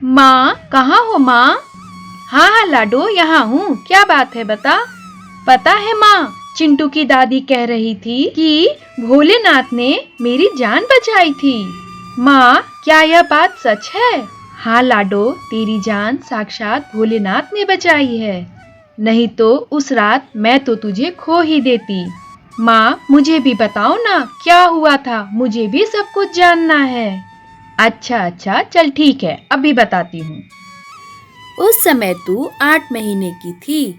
माँ, कहाँ हो माँ? हाँ हाँ लाडो, यहाँ हूँ। क्या बात है बता। पता है माँ, चिंटू की दादी कह रही थी कि भोलेनाथ ने मेरी जान बचाई थी। माँ, क्या यह बात सच है? हाँ लाडो, तेरी जान साक्षात भोलेनाथ ने बचाई है। नहीं तो उस रात मैं तो तुझे खो ही देती। माँ, मुझे भी बताओ ना, क्या हुआ था? मुझे भी सब कुछ जानना है। अच्छा, चल ठीक है, अभी बताती हूँ। उस समय तू 8 महीने की थी।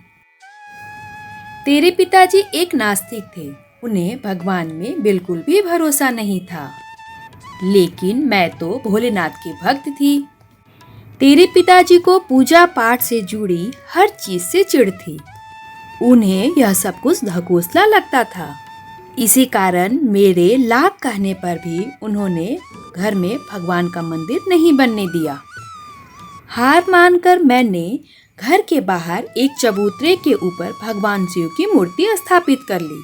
तेरे पिताजी एक नास्तिक थे। उन्हें भगवान में बिल्कुल भी भरोसा नहीं था। लेकिन मैं तो भोलेनाथ की भक्त थी। तेरे पिताजी को पूजा पाठ से जुड़ी हर चीज से चिढ़ थी। उन्हें यह सब कुछ ढकोसला लगता था। इसी कारण मेरे लाख कहने पर भी उन्होंने घर में भगवान का मंदिर नहीं बनने दिया। हार मानकर मैंने घर के बाहर एक चबूतरे के ऊपर भगवान शिव की मूर्ति स्थापित कर ली।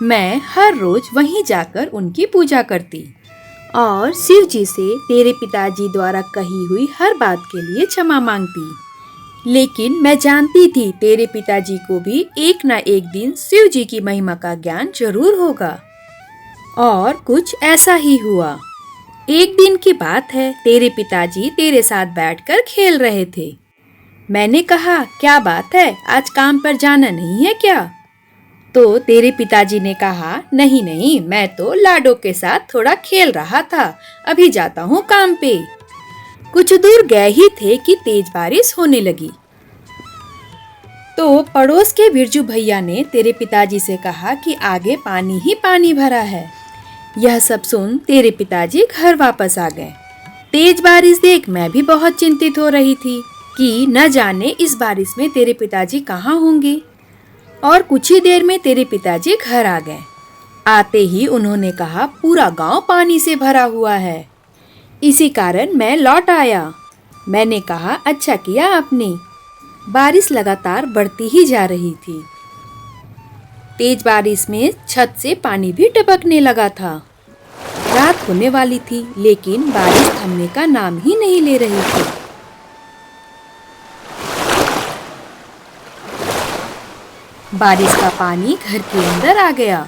मैं हर रोज वहीं जाकर उनकी पूजा करती और शिव जी से तेरे पिताजी द्वारा कही हुई हर बात के लिए क्षमा मांगती। लेकिन मैं जानती थी तेरे पिताजी को भी एक ना एक दिन शिव जी की महिमा का ज्ञान जरूर होगा। और कुछ ऐसा ही हुआ। एक दिन की बात है, तेरे पिताजी तेरे साथ बैठकर खेल रहे थे। मैंने कहा, क्या बात है, आज काम पर जाना नहीं है क्या? तो तेरे पिताजी ने कहा, नहीं, मैं तो लाडो के साथ थोड़ा खेल रहा था, अभी जाता हूँ काम पे। कुछ दूर गए ही थे कि तेज बारिश होने लगी। तो पड़ोस के बिरजू भैया ने तेरे पिताजी से कहा कि आगे पानी ही पानी भरा है। यह सब सुन तेरे पिताजी घर वापस आ गए। तेज बारिश देख मैं भी बहुत चिंतित हो रही थी कि न जाने इस बारिश में तेरे पिताजी कहाँ होंगे। और कुछ ही देर में तेरे पिताजी घर आ गए। आते ही उन्होंने कहा, पूरा गांव पानी से भरा हुआ है। इसी कारण मैं लौट आया। मैंने कहा, अच्छा किया आपने। बारिश लगातार बढ़ती ही जा रही थी। तेज बारिश में छत से पानी भी टपकने लगा था। रात होने वाली थी, लेकिन बारिश थमने का नाम ही नहीं ले रही थी। बारिश का पानी घर के अंदर आ गया।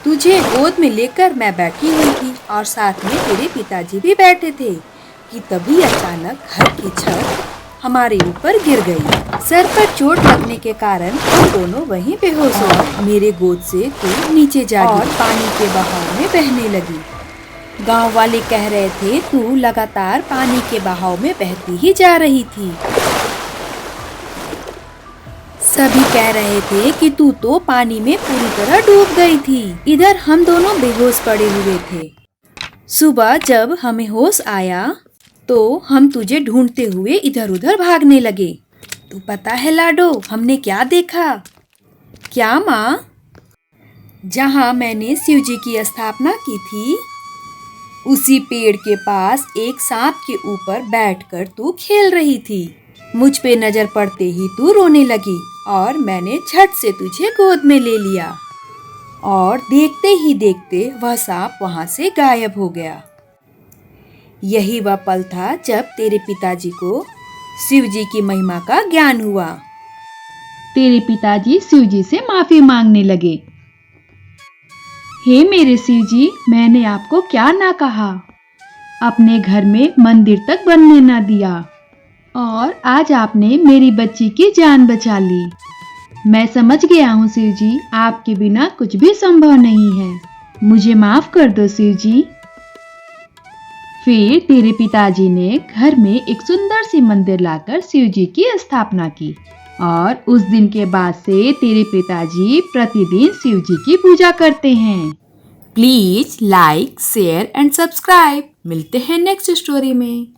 तुझे गोद में लेकर मैं बैठी हुई थी और साथ में तेरे पिताजी भी बैठे थे कि तभी अचानक घर की छत हमारे ऊपर गिर गई। सर पर चोट लगने के कारण हम दोनों वहीं बेहोश हो गए। मेरे गोद से तू नीचे जा गिरी और पानी के बहाव में बहने लगी। गांव वाले कह रहे थे तू लगातार पानी के बहाव में बहती ही जा रही थी। सभी कह रहे थे कि तू तो पानी में पूरी तरह डूब गई थी। इधर हम दोनों बेहोश पड़े हुए थे। सुबह जब हमें होश आया तो हम तुझे ढूंढते हुए इधर उधर भागने लगे। तू पता है लाडो, हमने क्या देखा? क्या माँ? जहाँ मैंने शिव जी की स्थापना की थी, उसी पेड़ के पास एक सांप के ऊपर बैठकर तू खेल रही थी। मुझ पे नजर पड़ते ही तू रोने लगी और मैंने झट से तुझे गोद में ले लिया और देखते ही देखते वह सांप वहां से गायब हो गया। यही वह पल था जब तेरे पिताजी को शिव जी की महिमा का ज्ञान हुआ। तेरे पिताजी शिव जी से माफी मांगने लगे। हे मेरे शिव जी, मैंने आपको क्या ना कहा, अपने घर में मंदिर तक बनने ना दिया और आज आपने मेरी बच्ची की जान बचा ली। मैं समझ गया हूँ शिव जी, आपके बिना कुछ भी संभव नहीं है। मुझे माफ कर दो शिव जी। फिर तेरे पिताजी ने घर में एक सुंदर सी मंदिर लाकर शिव जी की स्थापना की और उस दिन के बाद से तेरे पिताजी प्रतिदिन शिव जी की पूजा करते हैं। Please like, share and subscribe. मिलते हैं नेक्स्ट स्टोरी में।